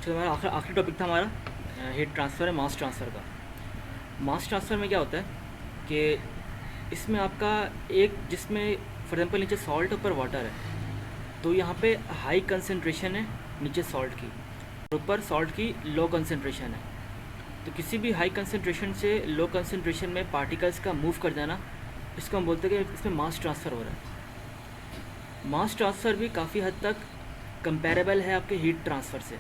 चलो हमारा आखिरी टॉपिक था हमारा हीट ट्रांसफ़र है मास ट्रांसफ़र का। मास ट्रांसफ़र में क्या होता है कि इसमें आपका एक जिसमें फॉर एग्जांपल नीचे सॉल्ट ऊपर वाटर है, तो यहाँ पे हाई कंसंट्रेशन है नीचे सॉल्ट की, ऊपर सॉल्ट की लो कंसंट्रेशन है। तो किसी भी हाई कंसंट्रेशन से लो कंसंट्रेशन में पार्टिकल्स का मूव कर जाना, इसको हम बोलते हैं कि इसमें मास ट्रांसफ़र हो रहा है। मास ट्रांसफ़र भी काफ़ी हद तक कंपेरेबल है आपके हीट ट्रांसफ़र से।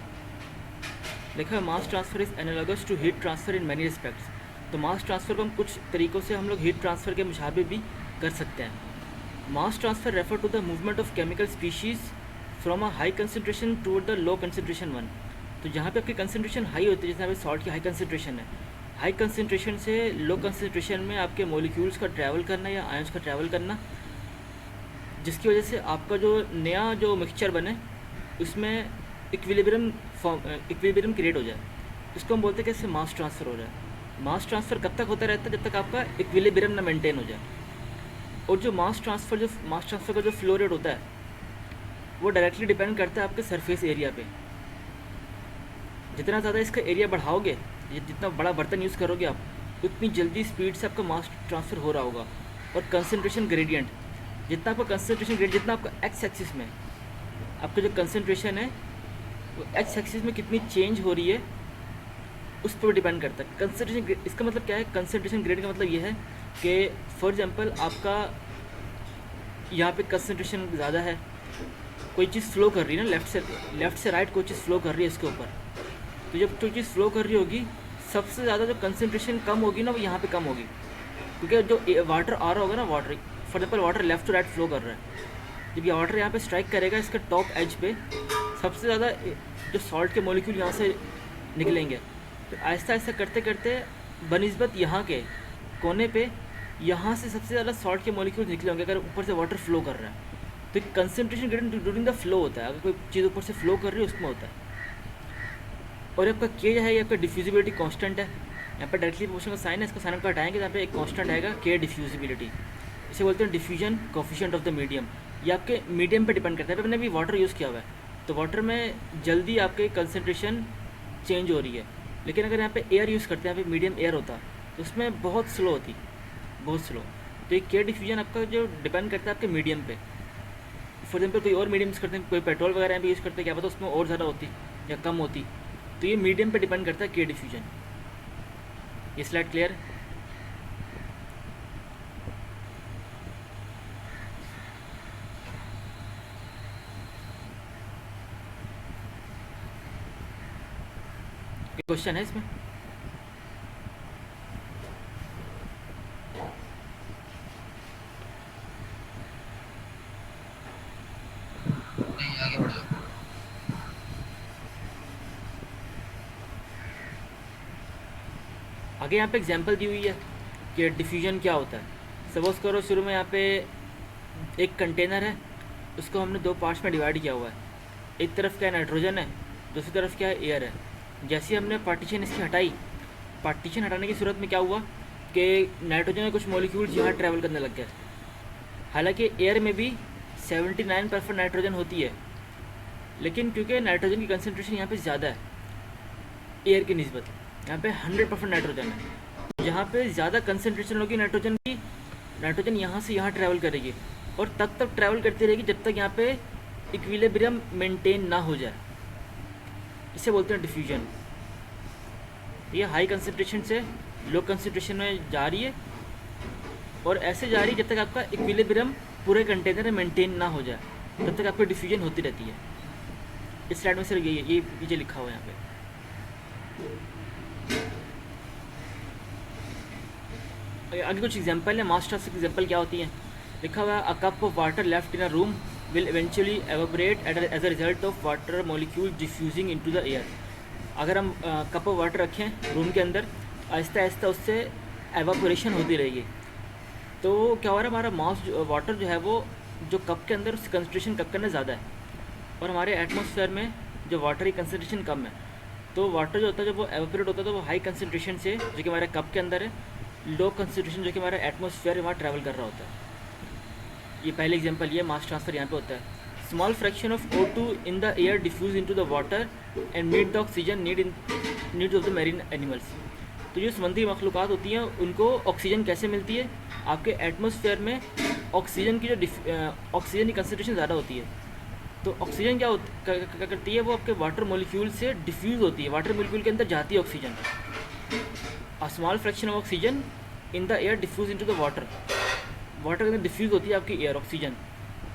देखा, mass transfer is analogous to heat transfer in many respects. तो मास ट्रांसफ़र को हम कुछ तरीक़ों से हम लोग हीट ट्रांसफ़र के मुशाबे भी कर सकते हैं। Mass transfer refer to the movement of chemical species from a high concentration toward the low concentration one. तो जहाँ पे आपकी कंसनट्रेशन हाई होती है, जैसे यहाँ पे सॉल्ट की हाई कंसनट्रेशन है, हाई कंसनट्रेशन से लो कंसनट्रेशन में आपके मॉलिक्यूल्स का ट्रैवल करना या आयंस का ट्रैवल करना, जिसकी वजह से आपका जो नया जो मिक्सचर बने उसमें इक्विलिब्रियम क्रिएट हो जाए। इसको हम बोलते हैं कि इससे मास ट्रांसफ़र हो रहा है। मास ट्रांसफ़र कब तक होता रहता है? जब तक आपका इक्विलिब्रियम ना मेंटेन हो जाए। और जो मास ट्रांसफ़र का जो फ्लो रेट होता है वो डायरेक्टली डिपेंड करता है आपके सरफेस एरिया पे। जितना ज़्यादा इसका एरिया बढ़ाओगे, जितना बड़ा बर्तन यूज़ करोगे आप, उतनी जल्दी स्पीड से आपका मास ट्रांसफ़र हो रहा होगा। और कंसनट्रेशन ग्रेडियंट, जितना आपका कंसनट्रेशन ग्रेडियंट, जितना आपका एक्स एक्सिस में आपका जो कंसनट्रेशन है वो एक्स एक्सिस में कितनी चेंज हो रही है उस पर डिपेंड करता है। कंसनट्रेशन, इसका मतलब क्या है? कंसनट्रेशन ग्रेडियंट का मतलब ये है कि फॉर एग्जांपल आपका यहाँ पे कंसनट्रेशन ज़्यादा है, कोई चीज़ फ्लो कर रही है ना, लेफ़्ट से राइट कोई चीज़ फ्लो कर रही है इसके ऊपर। तो जब कोई चीज़ फ्लो कर रही होगी, सबसे ज़्यादा जो कंसनट्रेशन कम होगी ना वो यहाँ पे कम होगी, क्योंकि जो वाटर आ रहा होगा ना, water for example water left to right flow कर रहा है, जब ये वाटर यहाँ पे स्ट्राइक करेगा इसके टॉप एज पे, सबसे ज़्यादा जो सॉल्ट के मॉलिक्यूल यहाँ से निकलेंगे। तो आहिस्ता आहिस्ता करते करते बनिस्बत यहाँ के कोने पे यहाँ से सबसे ज़्यादा सॉल्ट के मॉलिक्यूल निकले होंगे अगर ऊपर से वाटर फ्लो कर रहा है। तो concentration gradient during the flow होता है, अगर कोई चीज़ ऊपर से फ्लो कर रही है उसमें होता है। और आपका के है, ये आपका डिफ्यूजिबिलिटी कांस्टेंट है। यहाँ पर डायरेक्टली प्रोपोर्शनल का साइन है, इसका साइन आपका हटाएंगे, यहाँ पे एक कांस्टेंट आएगा के डिफ्यूजिबिलिटी। इसे बोलते हैं diffusion coefficient of the medium. ये आपके मीडियम पे डिपेंड करता है। मैंने अभी वाटर यूज़ किया हुआ है, तो वाटर में जल्दी आपके कंसनट्रेशन चेंज हो रही है, लेकिन अगर यहाँ पे एयर यूज़ करते हैं, यहाँ पे मीडियम एयर होता तो उसमें बहुत स्लो होती, बहुत स्लो। तो ये के डिफ्यूजन आपका जो डिपेंड करता है आपके मीडियम पे। फॉर एग्जाम्पल कोई और मीडियम यूज़ करते हैं, कोई पेट्रोल वगैरह यहाँ पे यूज़ करते हैं, क्या पता उसमें और ज़्यादा होती या कम होती। तो ये मीडियम पे डिपेंड करता है के डिफ्यूजन। ये स्लाइड क्लियर है? क्वेश्चन है इसमें? नहीं, आगे बढ़ो। आगे यहाँ पे एग्जांपल दी हुई है कि डिफ्यूजन क्या होता है। सपोज करो शुरू में यहाँ पे एक कंटेनर है, उसको हमने दो पार्ट्स में डिवाइड किया हुआ है। एक तरफ क्या है, नाइट्रोजन है, दूसरी तरफ क्या है, एयर है। जैसे हमने पार्टीशन इसकी हटाई, पार्टीशन हटाने की सूरत में क्या हुआ कि नाइट्रोजन के कुछ मॉलिक्यूल्स यहाँ ट्रैवल करने लग गए। हालांकि एयर में भी 79% नाइट्रोजन होती है, लेकिन क्योंकि नाइट्रोजन की कंसनट्रेशन यहाँ पे ज़्यादा है एयर की निस्बत, यहाँ पे 100% नाइट्रोजन है। जहाँ पे ज़्यादा कंसनट्रेशन होगी नाइट्रोजन की, नाइट्रोजन यहाँ से यहाँ ट्रैवल करेगी और तब तक ट्रैवल करती रहेगी जब तक यहाँ पे इक्विलिब्रियम मेंटेन ना हो जाए। इसे बोलते हैं डिफ्यूजन। ये हाई कंसनट्रेशन से लो कंसनट्रेशन में जा रही है और ऐसे जा रही है जब तक आपका इक्विलिब्रियम पूरे कंटेनर में मेंटेन ना हो जाए, तब तक आपकी डिफ्यूजन होती रहती है। इस स्लाइड में सिर्फ ये पीछे लिखा हुआ है यहाँ पे। आगे कुछ एग्जांपल है, मास ट्रांसफर एग्जांपल क्या होती है। लिखा हुआ है, a cup of water left in a room will eventually evaporate as a result of water molecule diffusing into the air। अगर हम कप ऑफ वाटर रखें रूम के अंदर, आहिस्ता आहिस्ता उससे एवापोरेशन होती रहेगी। तो क्या हो रहा है, हमारा मास वाटर जो है वो जो कप के अंदर उसकी कंसनट्रेशन कप के अंदर ज़्यादा है और हमारे एटमॉस्फेयर में जो वाटर की कंसनट्रेशन कम है। तो वाटर जो होता है जब वो एवापोरेट होता है तो वो हाई कंसनट्रेशन से जो कि हमारे कप के अंदर है, लो कंसनट्रेशन जो कि हमारे एटमॉस्फेयर में वहाँ ट्रैवल कर रहा होता है। ये पहले एग्जांपल, ये मास ट्रांसफ़र यहाँ पे होता है। Small fraction of O2 in the air diffuse into the water and meet the oxygen need of the marine animals. तो जो समुद्री मखलूक़ात होती हैं उनको ऑक्सीजन कैसे मिलती है? आपके एटमॉस्फेयर में ऑक्सीजन की ऑक्सीजन की कंसनट्रेशन ज़्यादा होती है। तो ऑक्सीजन क्या करती है? वो आपके वाटर मॉलिक्यूल से डिफ्यूज़ होती है, वाटर मॉलिक्यूल के अंदर जाती है oxygen. A small fraction of oxygen in the air diffuse into the water, water के अंदर डिफ्यूज़ होती है आपकी air oxygen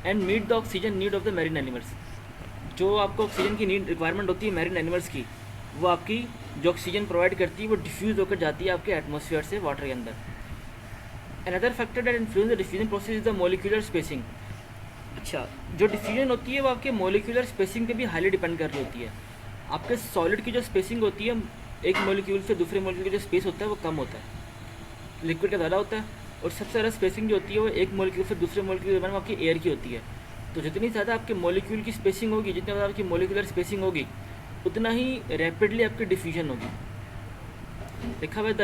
and meet the oxygen need of the marine animals. जो आपको ऑक्सीजन की नीड रिक्वायरमेंट होती है मैरीन एनिमल्स की, वो आपकी जो ऑक्सीजन प्रोवाइड करती है वो डिफ्यूज़ होकर जाती है आपके एटमॉस्फेयर से वाटर के अंदर। Another factor that influence the diffusion process is the molecular spacing. अच्छा, जो डिफ्यूजन होती है वो आपके मोलिकुलर स्पेसिंग पे भी हाईली डिपेंड कर रही होती है। आपके सॉलिड की जो स्पेसिंग होती है, एक मोलिक्यूल से दूसरे मोलिक्यूल का जो स्पेस होता है वो कम होता है, लिक्विड का ज़्यादा होता है। और सबसे ज़्यादा स्पेसिंग जो होती है वो एक मोलिक्यूल से दूसरे मोलिक्यूल के बारे में आपकी एयर की होती है। तो जितनी ज़्यादा आपके मोलिक्यूल की स्पेसिंग होगी, जितनी ज़्यादा आपकी मोलिकुलर स्पेसिंग होगी, उतना ही रैपिडली आपकी डिफ्यूजन होगी। लिखा हुआ है the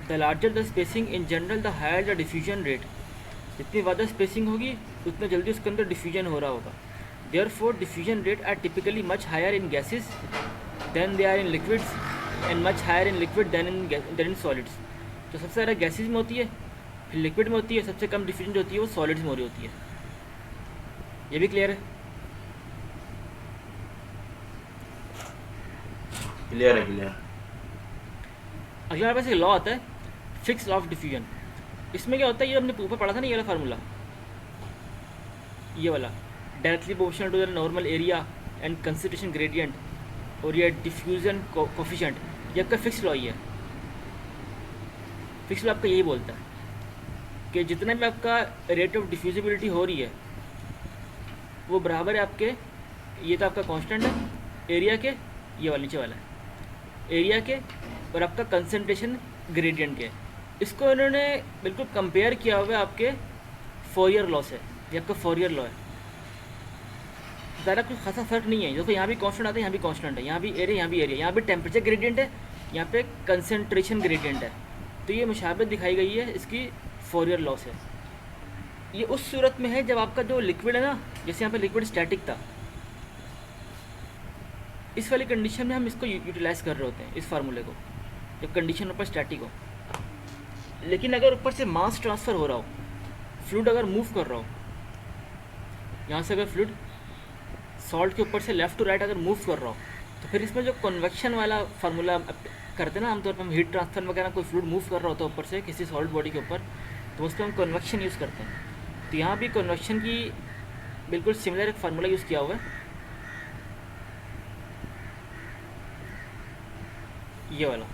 larger the spacing in general the higher the diffusion rate. जितनी ज़्यादा स्पेसिंग होगी उतना जल्दी उसके अंदर डिफ्यूजन हो रहा होगा। Therefore diffusion rate are typically much higher in gases than they are in liquids and much higher in liquid than in solids. तो सबसे ज़्यादा गैसेज में होती है, फिर लिक्विड में होती है, सबसे कम डिफ्यूजन जो होती है वो सॉलिड्स में हो रही होती है। ये भी क्लियर है? क्लियर है, क्लियर। अगला हमारे पास एक लॉ आता है, फिक्स लॉ ऑफ डिफ्यूजन। इसमें क्या होता है, ये हमने ऊपर पढ़ा था ना, ये वाला फार्मूला, ये वाला directly proportional to the normal area and concentration gradient और ये डिफ्यूजन कोफिशिएंट, ये आपका फिक्स लॉ ही है। फिक्स लॉ आपका यही बोलता है कि जितना भी आपका रेट ऑफ डिफ्यूजिबिलिटी हो रही है वो बराबर है आपके, ये तो आपका कांस्टेंट है एरिया के, ये वाला नीचे वाला है एरिया के, और आपका कंसंट्रेशन ग्रेडियंट के। इसको इन्होंने बिल्कुल कंपेयर किया हुआ है आपके फोरियर लॉ से। ये आपका फोरियर लॉ है, ज़्यादा कुछ खासा फर्क नहीं है। देखो यहाँ भी कांस्टेंट आता है, यहाँ भी कांस्टेंट है, यहाँ भी एरिया, यहाँ भी एरिया, यहाँ भी टेम्परेचर ग्रेडियंट है, यहाँ पे कंसंट्रेशन ग्रेडियंट है। तो ये मुशाबत दिखाई गई है इसकी फोरियर लॉ से। ये उस सूरत में है जब आपका जो लिक्विड है ना, जैसे यहाँ पे लिक्विड स्टैटिक था, इस वाली कंडीशन में हम इसको यूटिलाइज कर रहे होते हैं इस फार्मूले को, जब कंडीशन ऊपर स्टैटिक हो। लेकिन अगर ऊपर से मास ट्रांसफ़र हो रहा हो, फ्लूइड अगर मूव कर रहा हो, यहाँ से अगर फ्लूइड सॉल्ट के ऊपर से लेफ़्ट टू राइट अगर मूव कर रहा हो, तो फिर इसमें जो कन्वेक्शन वाला फार्मूला करते हैं ना आमतौर पर, हम हीट ट्रांसफर वगैरह कोई फ्लूइड मूव कर रहा होता है ऊपर से किसी सॉलिड बॉडी के ऊपर, तो उस पर हम कन्वेक्शन यूज़ करते हैं। तो यहाँ भी कन्वेक्शन की बिल्कुल सिमिलर एक फार्मूला यूज़ किया हुआ है, ये वाला।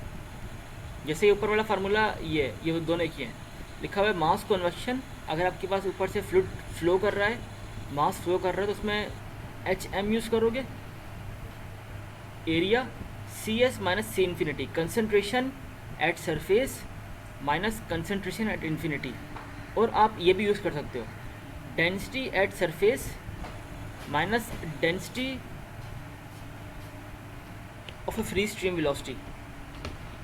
जैसे ये ऊपर वाला फार्मूला, ये दोनों एक ही हैं। लिखा हुआ है मास कन्वेक्शन, अगर आपके पास ऊपर से फ्लूइड फ्लो कर रहा है, मास फ्लो कर रहा है, तो उसमें HM यूज़ करोगे, area CS minus C infinity, concentration at surface minus concentration at infinity. और आप ये भी यूज़ कर सकते हो, density at surface minus density of A free stream velocity,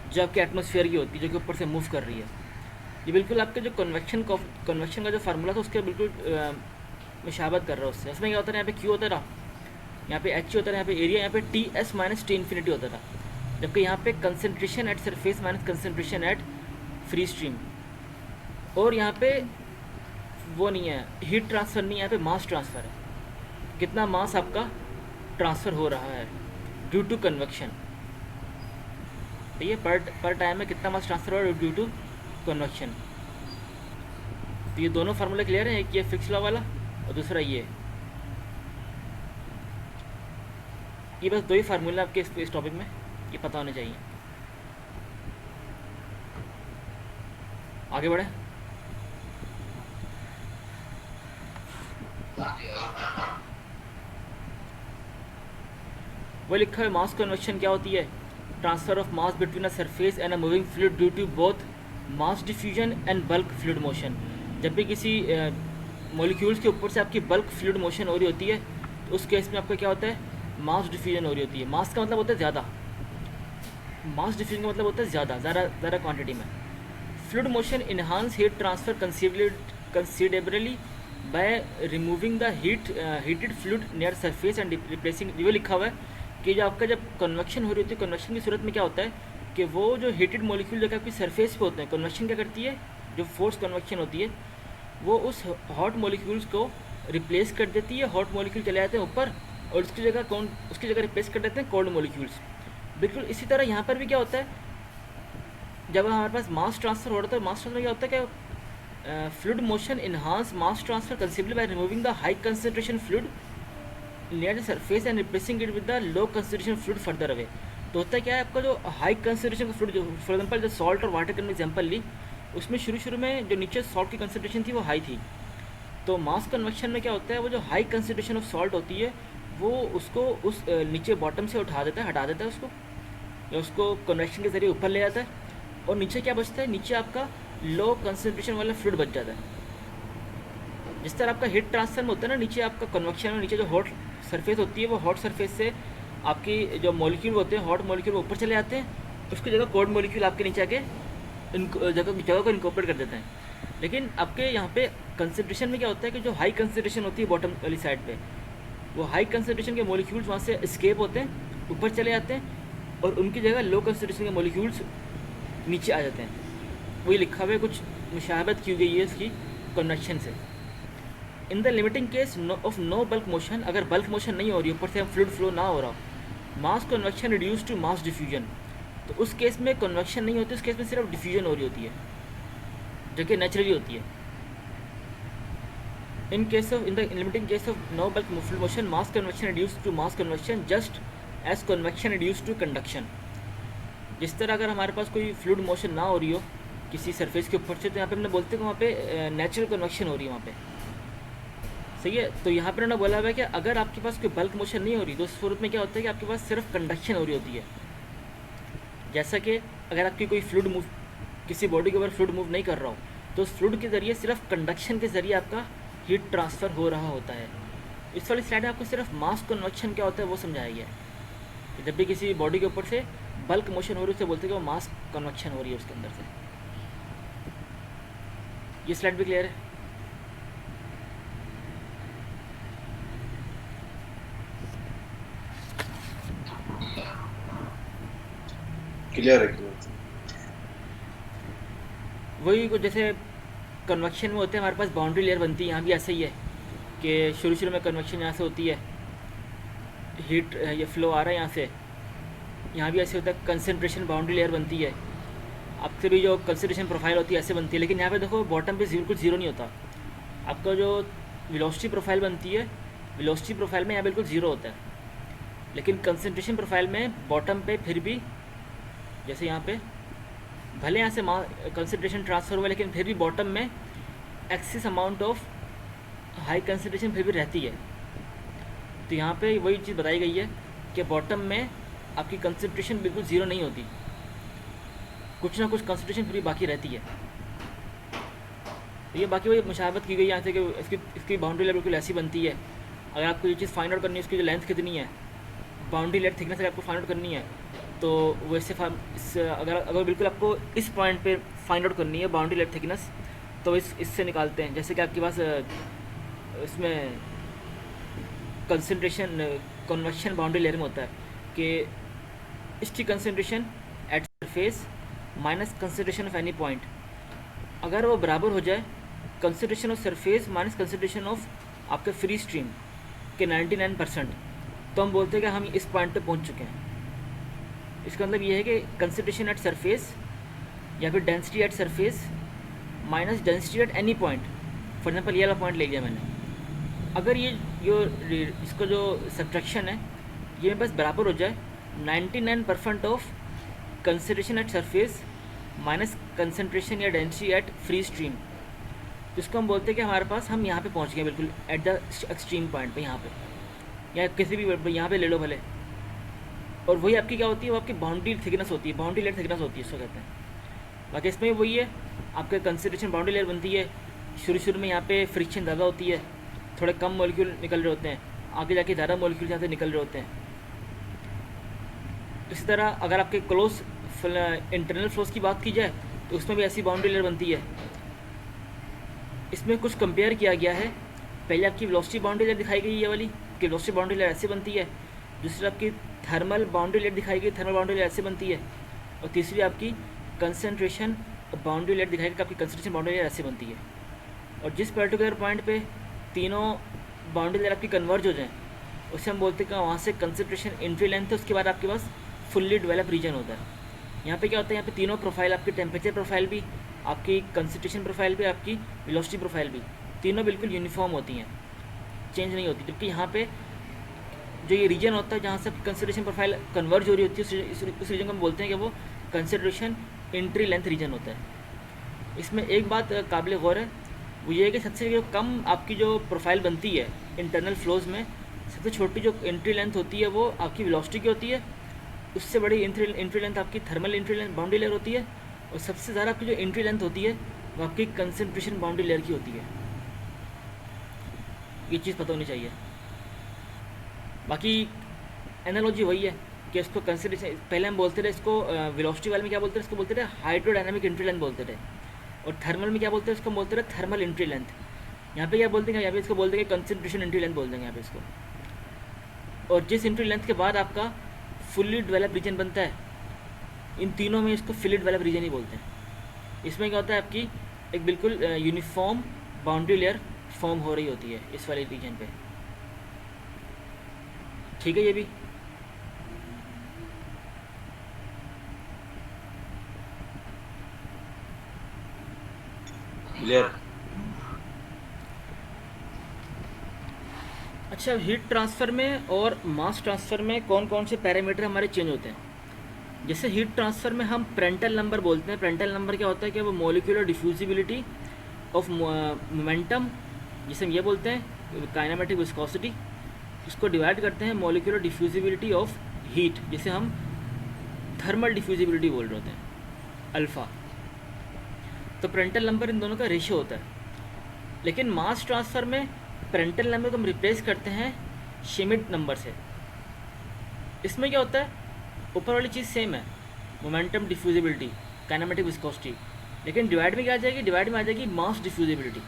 जो आपके एटमॉस्फेयर की होती है, जो कि ऊपर से मूव कर रही है। ये बिल्कुल आपके जो कन्वेक्शन का जो फार्मूला था उसके बिल्कुल मुशाबत कर रहा है उससे। उसमें क्या होता है, यहाँ पे Q होता था, यहाँ पे H होता था, यहाँ पे एरिया, यहाँ पे TS माइनस T इन्फिनिटी होता था, जबकि यहाँ पे concentration at surface minus concentration at free stream. और यहाँ पे वो नहीं है, हीट ट्रांसफ़र नहीं है, यहाँ पे मास ट्रांसफ़र है, कितना मास आपका ट्रांसफ़र हो रहा है ड्यू टू कन्वेक्शन। तो ये पर टाइम में कितना मास ट्रांसफ़र हो रहा है ड्यू टू कन्वेक्शन। तो ये दोनों फार्मूले क्लियर हैं, एक ये फिक्स लॉ वाला और दूसरा ये बस दो ही फार्मूला आपके इस टॉपिक में ये पता होने चाहिए। आगे बढ़े। वो लिखा है मास कन्वेक्शन क्या होती है, transfer of mass between a surface and a moving fluid due to both mass diffusion and bulk fluid motion. जब भी किसी मॉलिक्यूल्स के ऊपर से आपकी बल्क फ्लूइड मोशन हो रही होती है, तो उस केस में आपका क्या होता है, मास डिफ्यूजन हो रही होती है। मास का मतलब होता है ज़्यादा, मास डिफ्यूजन का मतलब होता है ज़्यादा क्वांटिटी में। Fluid motion enhance heat transfer considerably bye removing the heated fluid near surface and replacing. ये लिखा हुआ है कि जो आपका जब कन्वेक्शन हो रही होती है, कन्वेक्शन की सूरत में क्या होता है कि वो जो हीटेड मॉलिक्यूल जो कि आपकी सरफेस पे होते हैं, कन्वेक्शन क्या करती है, जो फोर्स कन्वेक्शन होती है वो उस हॉट मॉलिक्यूल्स को रिप्लेस कर देती है, हॉट मॉलिक्यूल चले जाते हैं ऊपर और उसकी जगह रिप्लेस कर देते हैं कोल्ड मॉलिक्यूल्स। बिल्कुल इसी तरह यहाँ पर भी क्या होता है, जब हमारे पास मास ट्रांसफर हो रहा था, मास ट्रांसफर क्या होता है कि fluid motion enhance mass transfer considerably by removing the high concentration fluid near the surface and replacing it with the low concentration fluid further away. तो होता है क्या है, आपका जो हाई कंसंट्रेशन का फ्लूइड, जो फॉर एग्जांपल जो सॉल्ट और वाटर का मैं एग्जांपल ली, उसमें शुरू में जो नीचे सॉल्ट की कंसंट्रेशन थी वो हाई थी। तो मास कन्वेक्शन में क्या होता है, वो जो हाई कंसंट्रेशन ऑफ सॉल्ट होती है वो उसको उस नीचे बॉटम से हटा देता है उसको, या उसको कन्वेक्शन के ज़रिए ऊपर ले जाता है और नीचे क्या बचता है, नीचे आपका लो कंसंट्रेशन वाला फ्लूइड बच जाता है। जिस तरह आपका हीट ट्रांसफर में होता है ना, नीचे आपका कन्वेक्शन में नीचे जो हॉट सरफेस होती है वो हॉट सरफेस से आपकी जो मॉलिक्यूल होते हैं हॉट मॉलिक्यूल ऊपर चले जाते हैं, उसकी जगह कोल्ड मॉलिक्यूल आपके नीचे आके जगह को इनकॉर्पोरेट कर देते हैं। लेकिन आपके यहाँ पे कंसंट्रेशन में क्या होता है कि जो हाई कंसंट्रेशन होती है बॉटम वाली साइड पे, वो हाई कंसंट्रेशन के मॉलिक्यूल्स वहाँ से स्केप होते हैं, ऊपर चले जाते हैं और उनकी जगह लो कंसंट्रेशन के मॉलिक्यूल्स नीचे आ जाते हैं। वही लिखा हुआ है, कुछ मुशाहबत की गई है इसकी कन्वेक्शन से। In the limiting case of no bulk motion, अगर बल्क मोशन नहीं हो रही, ऊपर से फ्लूइड फ्लो ना हो रहा, mass convection reduce to mass diffusion, तो उस केस में कन्वेक्शन नहीं होती, उस केस में सिर्फ डिफ्यूजन हो रही होती है जो कि नेचुरली होती है। In the limiting case of no bulk fluid motion, mass convection reduce to mass convection just as convection reduce to conduction. जिस तरह अगर हमारे पास कोई फ्लूइड मोशन ना हो रही हो किसी सरफेस के ऊपर से, तो यहाँ पे हमने बोलते हैं कि वहाँ पे नेचुरल कन्वेक्शन हो रही है वहाँ पे, सही है। तो यहाँ पर उन्होंने बोला हुआ है कि अगर आपके पास कोई बल्क मोशन नहीं हो रही तो उस सूरत में क्या होता है कि आपके पास सिर्फ कंडक्शन हो रही होती है। जैसा कि अगर आपकी कोई फ्लूइड मूव, किसी बॉडी के ऊपर फ्लूइड मूव नहीं कर रहा हो तो उस फ्लूइड के ज़रिए सिर्फ कंडक्शन के ज़रिए आपका हीट ट्रांसफ़र हो रहा होता है। इस वाली स्लाइड में आपको सिर्फ मास कन्वेक्शन क्या होता है वो समझाया गया है। जब भी किसी बॉडी के ऊपर से बल्क मोशन हो रही है उसे बोलते हैं कि वो मास कन्वेक्शन हो रही है उसके अंदर से। ये स्लाइड भी क्लियर है? क्लियर है, क्लियर। वही कुछ जैसे कन्वेक्शन में होते हैं, हमारे पास बाउंड्री लेयर बनती है, यहाँ भी ऐसा ही है कि शुरू में कन्वेक्शन यहाँ से होती है, हीट ये फ्लो आ रहा है यहाँ से, यहाँ भी ऐसे होता है, कंसंट्रेशन बाउंड्री लेयर बनती है, आपसे भी जो कंसंट्रेशन प्रोफाइल होती है ऐसे बनती है। लेकिन यहाँ पे देखो बॉटम पे बिल्कुल ज़ीरो नहीं होता, आपका जो वेलोसिटी प्रोफाइल बनती है, वेलोसिटी प्रोफाइल में यहाँ बिल्कुल ज़ीरो होता है। लेकिन कंसंट्रेशन प्रोफाइल में बॉटम पे फिर भी, जैसे यहाँ पे भले यहाँ से कंसंट्रेशन ट्रांसफ़र हुआ लेकिन फिर भी बॉटम में excess amount of high concentration फिर भी रहती है। तो यहाँ पे वही चीज़ बताई गई है कि बॉटम में आपकी कंसंट्रेशन बिल्कुल ज़ीरो नहीं होती, कुछ ना कुछ कंसंट्रेशन फिर भी बाकी रहती है। तो ये बाकी वही मुशावरत की गई यहाँ से कि इसकी बाउंड्री लेयर बिल्कुल ऐसी बनती है। अगर आपको ये चीज़ फाइंड आउट करनी है, इसकी जो लेंथ कितनी है, बाउंड्री लेयर थिकनेस अगर आपको फाइंड आउट करनी है, तो वैसे अगर बिल्कुल आपको इस पॉइंट पे फाइंड आउट करनी है बाउंड्री लेयर थिकनेस, तो इससे निकालते हैं। जैसे कि आपके पास इसमें कंसंट्रेशन कन्वेक्शन बाउंड्री लेयर में होता है कि इसकी concentration at surface minus concentration of any point, अगर वो बराबर हो जाए concentration of surface minus concentration of आपके फ्री स्ट्रीम के 99%, तो हम बोलते हैं कि हम इस पॉइंट पे पहुंच चुके हैं। इसका मतलब ये है कि कंसंट्रेशन एट सरफेस या फिर density at surface minus density at any point, for example ये वाला पॉइंट ले लिया मैंने, अगर ये जो इसका जो सब्ट्रैक्शन है ये बस बराबर हो जाए 99% of concentration at surface minus concentration या डेंसिटी एट फ्री स्ट्रीम, तो इसको हम बोलते हैं कि हमारे पास हम यहाँ पे पहुँच गए बिल्कुल एट द एक्सट्रीम पॉइंट पे, यहाँ पे या किसी भी यहाँ पे ले लो भले। और वही आपकी क्या होती है, वो आपकी बाउंड्री थिकनेस होती है, बाउंड्री लेयर थिकनेस होती है इसको कहते हैं। बाकी इसमें वही है, आपके कंसंट्रेशन बाउंड्री लेयर बनती है, शुरू में यहाँ पे फ्रिक्शन ज़्यादा होती है, थोड़े कम मॉलिक्यूल निकल रहे होते हैं, आगे जाके ज़्यादा मॉलिक्यूल यहाँ से निकल रहे होते हैं। इसी तरह अगर आपके क्लोज इंटरनल फ्लोज की बात की जाए तो उसमें भी ऐसी बाउंड्री लेयर बनती है। इसमें कुछ कंपेयर किया गया है पहले आपकी वेलोसिटी बाउंड्री लेयर दिखाई गई ये वाली, कि वेलोसिटी बाउंड्री लेयर ऐसे बनती है। दूसरी आपकी थर्मल बाउंड्री लेयर दिखाई गई, थर्मल बाउंड्री लेयर ऐसे बनती है। और तीसरी आपकी कंसनट्रेशन बाउंड्री लेयर दिखाई गई कि आपकी कंसनट्रेशन बाउंड्री लेयर ऐसे बनती है। और जिस पर्टिकुलर पॉइंट पे तीनों बाउंड्री लेयर आपकी कन्वर्ज हो जाएं उसे हम बोलते हैं कि वहाँ से कंसनट्रेशन एंट्री लेंथ है, उसके बाद आपके पास फुल्ली डेवलप रीजन होता है। यहाँ पे क्या होता है, यहाँ पे तीनों प्रोफाइल, आपकी टेम्परेचर प्रोफाइल भी, आपकी कंसनट्रेशन प्रोफाइल भी, आपकी वेलोसिटी प्रोफाइल भी, तीनों बिल्कुल यूनिफॉर्म होती हैं, चेंज नहीं होती। जबकि यहाँ पे जो ये रीजन होता है जहाँ से कंसनट्रेशन प्रोफाइल कन्वर्ज हो रही होती है उस रीजन को हम बोलते हैं कि वो कंसनट्रेशन एंट्री लेंथ रीजन होता है। इसमें एक बात काबिल गौर है, वो ये है कि सबसे जो कम आपकी जो प्रोफाइल बनती है इंटरनल फ्लोज में, सबसे छोटी जो एंट्री लेंथ होती है वो आपकी वेलोसिटी की होती है। उससे बड़ी एंट्री लेंथ आपकी thermal entry length boundary layer होती है। और सबसे ज़्यादा आपकी जो एंट्री लेंथ होती है वो आपकी कंसनट्रेशन बाउंड्री लेयर की होती है। ये चीज़ पता होनी चाहिए। बाकी एनालॉजी वही है कि इसको कंसनट्रेशन, पहले हम बोलते थे इसको वेलोसिटी वाले में क्या बोलते थे, इसको बोलते थे हाइड्रोडायनामिक एंट्री लेंथ बोलते थे। और थर्मल में क्या बोलते हैं, इसको बोलते थे थर्मल एंट्री लेंथ। यहाँ पे क्या बोलते हैं, यहाँ पे इसको बोलते हैं कंसनट्रेशन एंट्री लेंथ बोल देंगे यहाँ पे इसको। और जिस एंट्री लेंथ के बाद आपका फुल्ली डेवलप रीजन बनता है, इन तीनों में इसको फुल्ली डेवलप रीजन ही बोलते हैं। इसमें क्या होता है, आपकी एक बिल्कुल यूनिफॉर्म बाउंड्री लेयर फॉर्म हो रही होती है इस वाले रीजन पे। ठीक है, ये भी क्लियर। अच्छा। हीट ट्रांसफ़र में और मास ट्रांसफ़र में कौन कौन से पैरामीटर हमारे चेंज होते हैं। जैसे हीट ट्रांसफ़र में हम प्रेंटल नंबर बोलते हैं। प्रेंटल नंबर क्या होता है कि वो मोलिकुलर डिफ्यूजिबिलिटी ऑफ मोमेंटम, जिसे हम ये बोलते हैं काइनेमेटिक विस्कोसिटी, इसको डिवाइड करते हैं मोलिकुलर डिफ्यूजिबिलिटी ऑफ हीट, जिसे हम थर्मल डिफ्यूजिबिलिटी बोल रहे होते हैं, अल्फ़ा। तो प्रेंटल नंबर इन दोनों का रेशियो होता है। लेकिन मास ट्रांसफ़र में प्रेंटल नंबर को हम रिप्लेस करते हैं श्मिट नंबर से। इसमें क्या होता है, ऊपर वाली चीज़ सेम है, मोमेंटम डिफ्यूजिबिलिटी, काइनेमेटिक विस्कोसिटी, लेकिन डिवाइड में क्या आ जाएगी, डिवाइड में आ जाएगी मास डिफ्यूजिबिलिटी,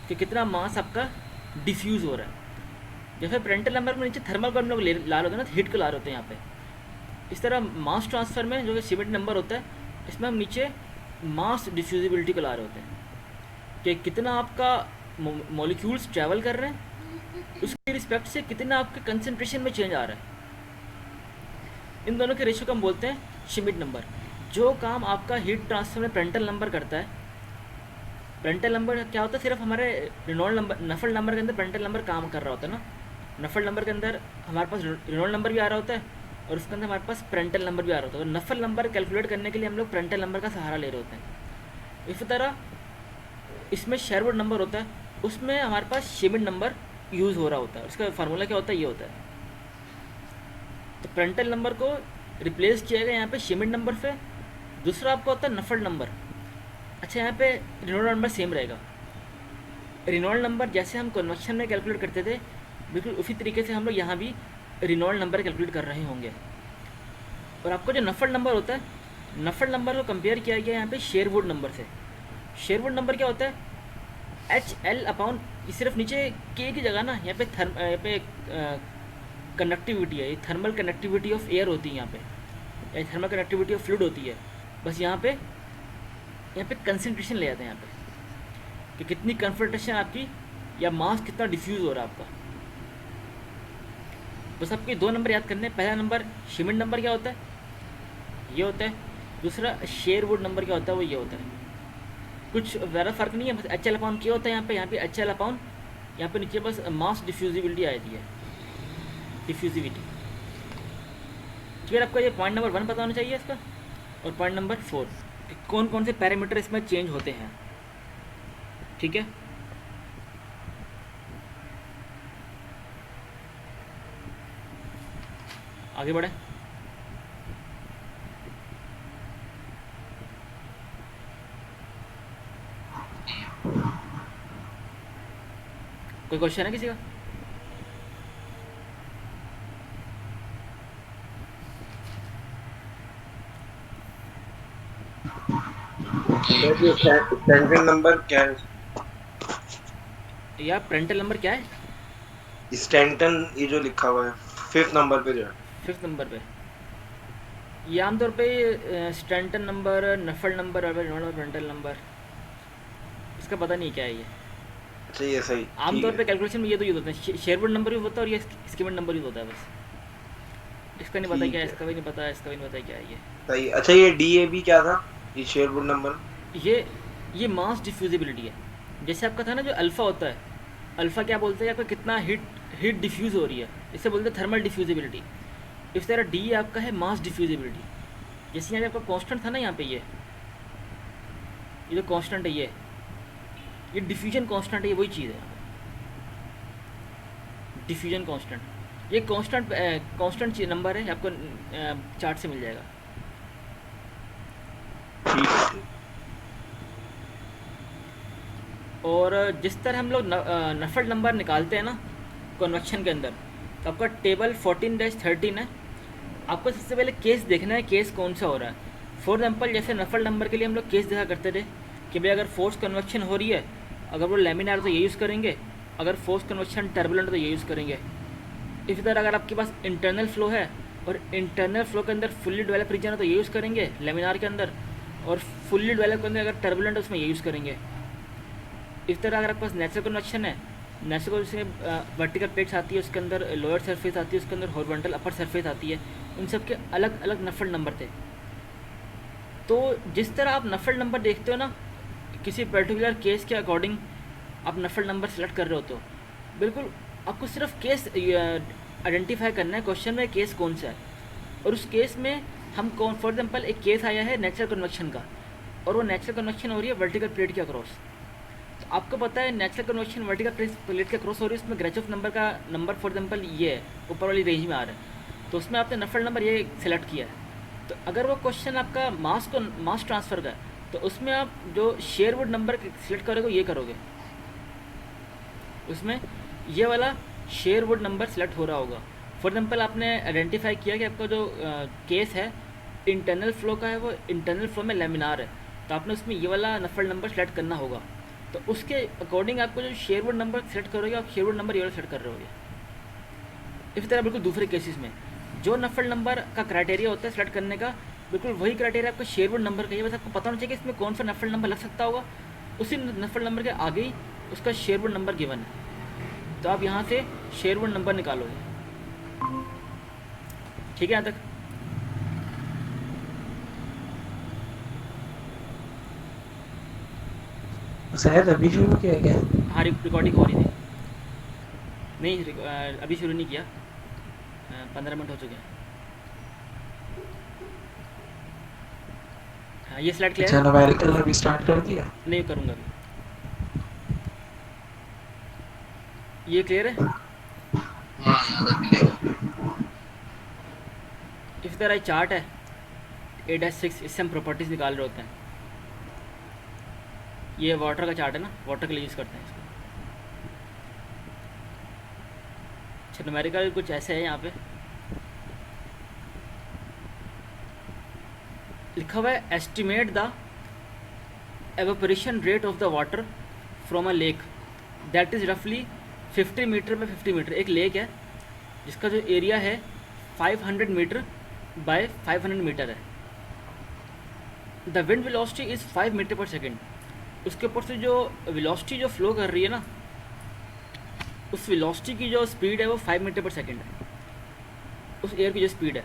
कि कितना मास आपका डिफ्यूज़ हो रहा है। जैसे प्रेंटल नंबर में नीचे थर्मल को हम लोग ला रहे होते हैं ना, हीट को ला रहे होते हैं यहाँ पे। इस तरह मास ट्रांसफ़र में जो कि श्मिट नंबर होता है, इसमें हम नीचे मास डिफ्यूजिबिलिटी को ला रहे होते हैं, कि कितना आपका मॉलिक्यूल्स ट्रैवल कर रहे हैं, उसके रिस्पेक्ट से कितना आपके कंसंट्रेशन में चेंज आ रहा है। इन दोनों के रेशियो को हम बोलते हैं श्मिट नंबर। जो काम आपका हीट ट्रांसफर में प्रेंटल नंबर करता है, प्रेंटल नंबर क्या होता है, सिर्फ हमारे रेनॉल्ड नंबर, नफल नंबर के अंदर प्रेंटल नंबर काम कर रहा होता है ना। नफल नंबर के अंदर हमारे पास रेनॉल्ड नंबर भी आ रहा होता है और उसके अंदर हमारे पास प्रेंटल नंबर भी आ रहा होता है। तो नफल नंबर कैलकुलेट करने के लिए हम लोग प्रेंटल नंबर का सहारा ले रहे होते हैं। इसी तरह इसमें शेरवुड नंबर होता है, उसमें हमारे पास श्मिट नंबर यूज़ हो रहा होता है। उसका फार्मूला क्या होता है, ये होता है। तो प्रेंटल नंबर को रिप्लेस किया गया यहाँ पे श्मिट नंबर से। दूसरा आपका होता है नफल नंबर। अच्छा, यहाँ पे रेनॉल्ड नंबर सेम रहेगा। रेनॉल्ड नंबर जैसे हम कन्वेक्शन में कैलकुलेट करते थे, बिल्कुल उसी तरीके से हम लोग यहाँ भी रेनॉल्ड नंबर कैलकुलेट कर रहे होंगे। और आपका जो नफल नंबर होता है, नफल नंबर को कंपेयर किया गया यहाँ पे शेरवुड नंबर से। शेरवुड नंबर क्या होता है, HL अपॉन, सिर्फ नीचे के की जगह ना यहाँ पे कंडक्टिविटी है, थर्मल कंडक्टिविटी ऑफ एयर होती है यहाँ पे, या थर्मल कंडक्टिविटी ऑफ फ्लूइड होती है। बस यहाँ पे कंसंट्रेशन ले जाते हैं यहाँ पे, कि कितनी कंसंट्रेशन आपकी या मास कितना डिफ्यूज़ हो रहा है आपका। बस आपके दो नंबर याद करने हैं। पहला नंबर श्मिट नंबर क्या होता है, ये होता है। दूसरा शेरवुड नंबर क्या होता है, वो ये होता है। कुछ ज़्यादा फर्क नहीं है, बस HL अपॉन क्या होता है यहाँ पे HL अपॉन, यहाँ पे नीचे बस मास डिफ्यूजिबिलिटी आ जाती है, डिफ्यूजिविटी। ठीक है, आपको ये पॉइंट नंबर 1 पता होना चाहिए इसका। और पॉइंट नंबर 4, कौन कौन से पैरामीटर इसमें चेंज होते हैं। ठीक है, आगे बढ़े। कोई क्वेश्चन है किसी का? स्टैंडर्ड नंबर क्या है? या प्रेंटल नंबर क्या है? स्टैंटन ये जो लिखा हुआ है 5th नंबर पे जो है। 5th नंबर पे। ये आमतौर पे स्टैंटन नंबर, नफल नंबर और प्रेंटल नंबर, इसका पता नहीं क्या है ये। अच्छा ये सही ठीक आमतौर है। पे कैलकुलेशन में ये तो यूज़ होता है, शेयरवुड नंबर यूज़ होता है और ये स्कीमेंट नंबर यूज़ होता है बस। इसका नहीं पता क्या ठीक है, है इसका भी नहीं पता, इसका भी नहीं पता क्या है ये। सही। अच्छा ये डीएबी क्या था, ये शेयरवुड नंबर? ये ये मास डिफ्यूजिबिलिटी है। जैसे आपका था ना जो अल्फ़ा होता है, अल्फ़ा क्या बोलते हैं आपका कितना हीट हीट डिफ्यूज़ हो रही है, इसे बोलते हैं थर्मल डिफ्यूजिबिलिटी। इस तरह डी आपका है मास डिफ्यूजिबिलिटी। जैसे यहाँ पे आपका कांस्टेंट था ना, यहाँ पे ये जो कांस्टेंट है ये डिफ्यूजन कांस्टेंट है, ये वही चीज़ है यहाँ पे, डिफ्यूजन कांस्टेंट। ये कांस्टेंट नंबर है, आपको चार्ट से मिल जाएगा। ठीक है ठीक। और जिस तरह हम लोग नफल नंबर निकालते हैं ना कन्वेक्शन के अंदर, तो आपका टेबल 14-13 है। आपको सबसे पहले केस देखना है, केस कौन सा हो रहा है। फॉर एग्जाम्पल जैसे नफल नंबर के लिए हम लोग केस देखा करते थे कि भाई अगर फोर्स कन्वेक्शन हो रही है, अगर वो लेमिनार तो ये यूज़ करेंगे, अगर फोर्स कन्वेक्शन टर्बुलेंट तो ये यूज़ करेंगे। इसी तरह अगर आपके पास इंटरनल फ्लो है और इंटरनल फ्लो के अंदर फुल्ली डेवलप रीजन है तो ये यूज़ करेंगे लेमिनार के अंदर, और फुल्ली डेवलप के अंदर अगर टर्बुलेंट है उसमें ये यूज़ करेंगे। इस तरह अगर आपके पास नेचुरल कन्वेक्शन है, नेचुरल उसमें वर्टिकल प्लेट्स आती है, उसके अंदर लोअर सरफेस आती है, उसके अंदर हॉरिजॉन्टल अपर सरफेस आती है, उन सब के अलग अलग नफल नंबर थे। तो जिस तरह आप नफल नंबर देखते हो ना किसी पर्टिकुलर केस के अकॉर्डिंग, आप नफल नंबर सेलेक्ट कर रहे हो, तो बिल्कुल आपको सिर्फ केस आइडेंटिफाई करना है क्वेश्चन में केस कौन सा है। और उस केस में हम कौन, फॉर एग्जांपल एक केस आया है नेचुरल कन्वेक्शन का, और वो नेचुरल कन्वेक्शन हो रही है वर्टिकल प्लेट के अक्रॉस। तो आपको पता है नेचुरल कन्वेक्शन वर्टिकल प्लेट के क्रॉस हो रही है, उसमें ग्रेचुअफ नंबर का नंबर फॉर एग्जांपल ये है, ऊपर वाली रेंज में आ रहा है, तो उसमें आपने नफल नंबर ये सेलेक्ट किया है। तो अगर वो क्वेश्चन आपका मास ट्रांसफ़र का है, तो उसमें आप जो शेयरवुड नंबर सेलेक्ट करोगे ये करोगे, उसमें ये वाला शेयरवुड नंबर सेलेक्ट हो रहा होगा। फॉर एग्जांपल आपने आइडेंटिफाई किया कि आपका जो केस है इंटरनल फ्लो का है, वो इंटरनल फ्लो में लेमिनार है, तो आपने उसमें ये वाला नफल नंबर सेलेक्ट करना होगा। तो उसके अकॉर्डिंग आपको जो शेयरवुड नंबर सेलेक्ट करोगे, आप शेयरवुड नंबर ये वाला सेलेक्ट कर रहे होगे। इसी तरह बिल्कुल दूसरे केसेस में जो नफल नंबर का क्राइटेरिया होता है सेलेक्ट करने का, बिल्कुल वही क्राइटेरिया आपका शेयरवुड नंबर का है। बस आपको पता होना चाहिए कि इसमें कौन सा नफल नंबर लग सकता होगा, उसी नफल नंबर के आगे ही उसका शेयरवुड नंबर गिवन है, तो आप यहाँ से शेयरवुड नंबर निकालोगे। ठीक है यहाँ तक? शायद अभी शुरू किया क्या? हाँ रिकॉर्डिंग हो रही थी। नहीं अभी शुरू नहीं किया, 15 मिनट हो चुके हैं। हाँ ये स्लाइड क्लियर अच्छा है? न्यूमेरिकल अभी स्टार्ट कर दिया? नहीं करूँगा अभी। ये क्लियर है? इसी तरह चार्ट है 8-6, इससे हम प्रॉपर्टीज़ निकाल रहे होते हैं। ये वाटर का चार्ट है ना, वाटर के लिए यूज़ करते हैं इसको। अच्छा न्यूमेरिकल कुछ ऐसे है, यहाँ पे लिखा हुआ है estimate the evaporation rate of the water from a lake that is रफली 50 मीटर बाई 50 मीटर। एक लेक है जिसका जो एरिया है 500 मीटर बाय 500 मीटर है। The wind velocity is 5 metre per second. उसके ऊपर से जो वेलोसिटी जो फ्लो कर रही है ना, उस वेलोसिटी की जो स्पीड है वो 5 मीटर पर सेकेंड है। उस एयर की जो स्पीड है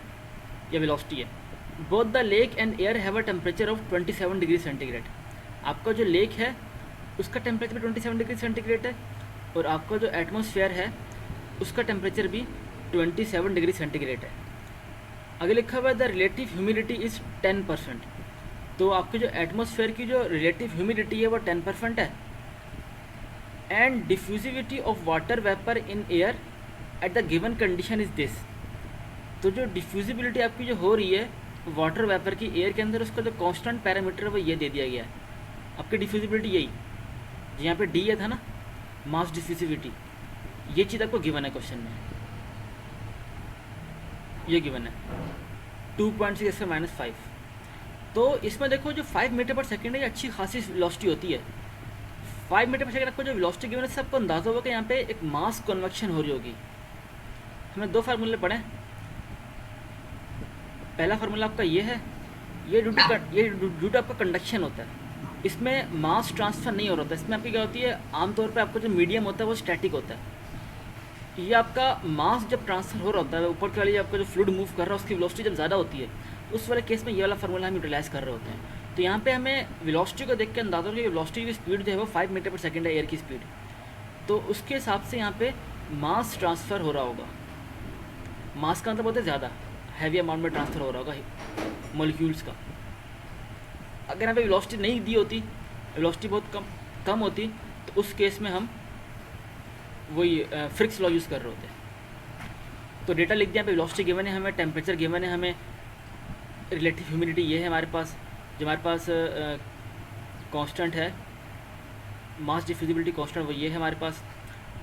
या वेलोसिटी है। Both the lake and air have a temperature of 27 degree centigrade. आपका जो लेक है उसका टेम्परेचर भी 27 डिग्री सेंटीग्रेड है, और आपका जो एटमॉस्फेयर है उसका टेम्परेचर भी 27 डिग्री सेंटीग्रेड है। आगे लिखा हुआ है द रिलेटिव ह्यूमिडिटी इज़ 10%। तो आपके जो एटमॉस्फेयर की जो रिलेटिव ह्यूमिडिटी है वो 10% है। And diffusivity of water vapour in air at the given condition is this. तो जो डिफ्यूजिबिलिटी आपकी जो हो रही है वाटर वेपर की एयर के अंदर, उसका जो कांस्टेंट पैरामीटर है वो ये दे दिया गया है। आपकी डिफ्यूजिबिलिटी यही यहाँ पे डी था ना, मास डिफ्यूजिविटी, ये चीज़ आपको गिवन है क्वेश्चन में, ये गिवन है 2.6 - 5। तो इसमें देखो जो 5 मीटर पर सेकेंड है ये अच्छी खासी वेलोसिटी होती है। 5 मीटर पर सेकेंड आपको जो वेलोसिटी गिवन है, सबको अंदाजा होगा कि यहाँ पे एक मास कन्वेक्शन हो रही होगी। हमने 2 फार्मूले पढ़े। पहला फार्मूला आपका ये है, ये ड्यू टू आपका कंडक्शन होता है, इसमें मास ट्रांसफ़र नहीं हो रहा होता। इसमें आपकी क्या होती है, आमतौर पे आपका जो मीडियम होता है वो स्टैटिक होता है। ये आपका मास जब ट्रांसफ़र हो रहा होता है, ऊपर के वाली आपका जो फ्लूइड मूव कर रहा है उसकी वेलोसिटी जब ज़्यादा होती है, उस वाले केस में ये वाला फार्मूला हम यूटिलाइज़ कर रहे होते हैं। तो यहाँ पे हमें वेलोसिटी को देख के अंदाज़ा हो कि वेलोसिटी की स्पीड जो है वो 5 मीटर पर सेकेंड है, एयर की स्पीड। तो उसके हिसाब से यहाँ पे मास ट्रांसफ़र हो रहा होगा। मास का मतलब होता है ज़्यादा, हैवी अमाउंट में ट्रांसफ़र हो रहा होगा मॉलिक्यूल्स का। अगर यहाँ पे वेलोसिटी नहीं दी होती, वेलोसिटी बहुत कम होती, तो उस केस में हम वही फ्रिक्स लॉ यूज़ कर रहे होते हैं। तो डेटा लिख दिया, पे वेलोसिटी गिवन है हमें, टेम्परेचर गिवन है हमें, रिलेटिव ह्यूमिडिटी ये है हमारे पास, जो हमारे पास कांस्टेंट है, मास डिफ्यूजिबिलिटी कांस्टेंट वो ये है हमारे पास।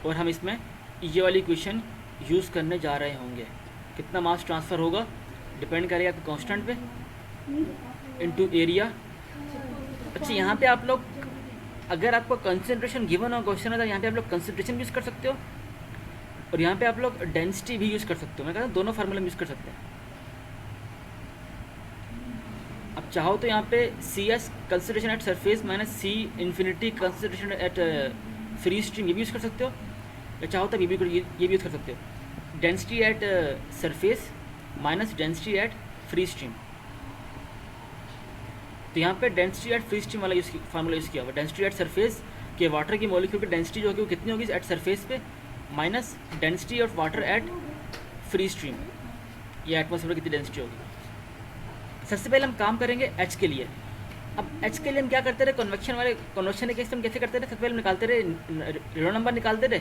और हम इसमें ये वाली इक्वेशन यूज़ करने जा रहे होंगे। कितना मास ट्रांसफ़र होगा डिपेंड करेगा आपके कांस्टेंट पे इनटू एरिया। अच्छा, यहाँ पे आप लोग अगर आपको कंसंट्रेशन गिवन हो क्वेश्चन है तो यहाँ पे आप लोग कंसंट्रेशन यूज़ कर सकते हो, और यहाँ पे आप लोग डेंसिटी भी यूज़ कर सकते हो। मैं कहता हूँ दोनों फार्मूला यूज़ कर सकते हैं। अब चाहो तो यहाँ पे C S concentration at surface minus C infinity concentration at free stream, ये भी यूज़ कर सकते हो, या चाहो तो ये भी यूज़ कर सकते हो। Density at surface minus density at free stream. तो यहाँ पे डेंसिटी एट फ्री स्ट्रीम वाला फार्मूला यूज़ किया हुआ। डेंसिटी एट सरफेस के वाटर की मॉलिक्यूल की डेंसिटी जो होगी वो कितनी होगी एट सरफेस पे, minus density of water at free stream, ये एटमॉस्फेयर की कितनी डेंसिटी होगी। सबसे पहले हम काम करेंगे एच के लिए। अब एच के लिए हम क्या करते रहे, कन्वेक्शन के केस हम कैसे करते रहे, सबसे पहले हम निकालते रहे रेनॉल्ड नंबर निकालते रहे,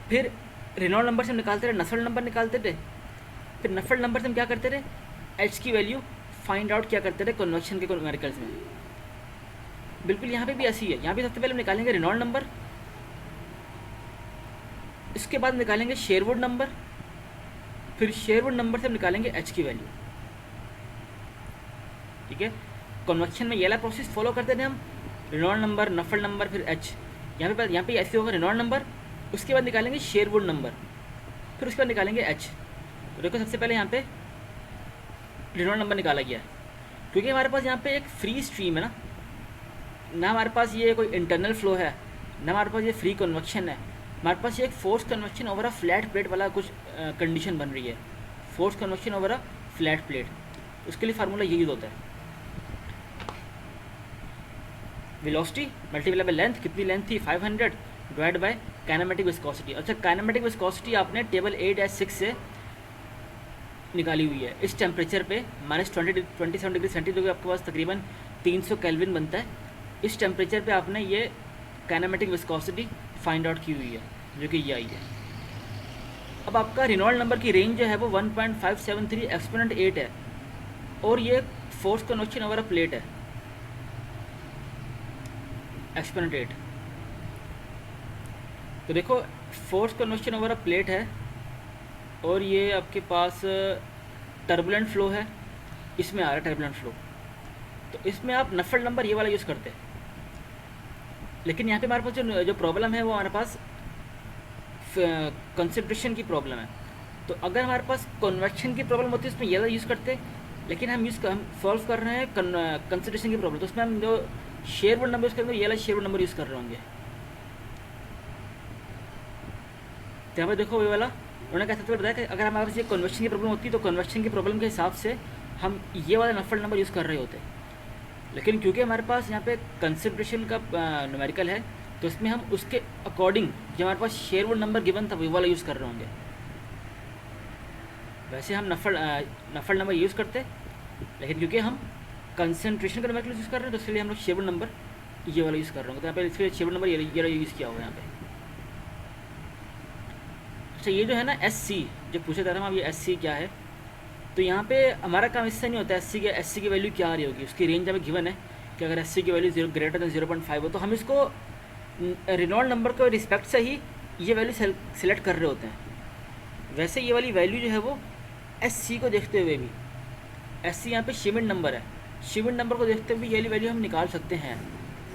फिर रेनॉल्ड नंबर से हम निकालते रहे नफल नंबर निकालते थे, फिर नफल नंबर से हम क्या करते रहे, एच की वैल्यू फाइंड आउट क्या करते रहे कन्वेक्शन के न्यूमेरिकल्स में। बिल्कुल यहाँ पे भी ऐसी है। यहाँ पे सबसे पहले हम निकालेंगे रेनॉल्ड नंबर, इसके बाद निकालेंगे शेरवुड नंबर, फिर शेरवुड नंबर से हम निकालेंगे एच की वैल्यू। ठीक है, कन्वेक्शन में ये वाला प्रोसेस फॉलो करते थे हम, रेनॉल्ड नंबर, नफल नंबर, फिर एच। यहाँ पे ऐसे होगा रेनॉल्ड नंबर, उसके बाद निकालेंगे शेरवुड नंबर, फिर उसके बाद निकालेंगे एच। तो देखो सबसे पहले यहाँ पे रेनॉल्ड नंबर निकाला गया है, क्योंकि हमारे पास यहाँ पे एक फ्री स्ट्रीम है ना हमारे पास ये कोई इंटरनल फ्लो है, ना हमारे पास ये फ्री कन्वेक्शन है, हमारे पास ये एक force convection over a flat plate वाला कुछ कंडीशन बन रही है, force convection over a flat plate. उसके लिए फार्मूला ये यूज होता है, वेलोसिटी मल्टीप्लाई बाय लेंथ, कितनी लेंथ थी 500 डिवाइड बाय काइनेमेटिक विस्कोसिटी। अच्छा, काइनेमेटिक विस्कोसिटी आपने टेबल 8-6 से निकाली हुई है। इस टेम्परेचर पे -27 डिग्री सेंटीग्रेड आपके पास तकरीबन 300 केल्विन बनता है। इस टेम्परेचर पे आपने ये काइनेमेटिक विस्कोसिटी फाइंड आउट की हुई है, जो कि ये आई है। अब आपका रेनॉल्ड नंबर की रेंज जो है वो 1.573 एक्सपोनेंट 8 है, और ये force convection over a plate है एक्सपोनेंट 8। तो देखो force convection over a plate है, और ये आपके पास टर्बुलेंट फ्लो है, इसमें आ रहा है टर्बुलेंट फ्लो, तो इसमें आप नफल नंबर ये वाला यूज़ करते हैं। लेकिन यहाँ पे हमारे पास जो प्रॉब्लम है वो हमारे पास कंसंट्रेशन की प्रॉब्लम है। तो अगर हमारे पास कन्वेक्शन की प्रॉब्लम होती है उसमें ये वाला यूज़ करते, लेकिन हम सॉल्व कर रहे हैं कंसंट्रेशन की प्रॉब्लम, तो उसमें हम जो शेरवुड नंबर यूज़ करेंगे ये वाला शेरवुड नंबर यूज़ कर रहे होंगे। तो यहाँ पर देखो ये वाला उन्होंने क्या सबसे बताया कि अगर हमारे पास ये कन्वेक्शन की प्रॉब्लम होती है तो कन्वेक्शन की प्रॉब्लम के हिसाब से हम ये वाला नफल नंबर यूज़ कर रहे होते। लेकिन क्योंकि हमारे पास यहाँ पे कंसंट्रेशन का न्यूमेरिकल है, तो इसमें हम उसके अकॉर्डिंग जो हमारे पास शेरवुड नंबर गिवन था वो वाला यूज़ कर रहे होंगे। वैसे हम नफल नंबर यूज़ करते, लेकिन क्योंकि हम कंसंट्रेशन का न्यूमेरिकल यूज़ कर रहे हैं तो इसलिए हम लोग शेरवुड नंबर ये वाला यूज़ कर रहे होंगे। तो यहाँ पे इसलिए शेरवुड नंबर ये यूज़ किया हुआ है यहाँ पे। अच्छा, ये जो है ना SC जो पूछा जा रहा है, अब ये SC क्या है, तो यहाँ पे हमारा काम इससे नहीं होता SC की वैल्यू क्या आ रही होगी, उसकी रेंज हमें गिवन है कि अगर SC की वैल्यू ग्रेटर देन 0.5 हो तो हम इसको रेनॉल्ड नंबर के रिस्पेक्ट से ही ये वैल्यू सिलेक्ट कर रहे होते हैं। वैसे ये वाली वैल्यू जो है वो SC को देखते हुए भी, SC यहाँ पे शिमिड नंबर है, शिमिड नंबर को देखते हुए ये वाली वैल्यू हम निकाल सकते हैं।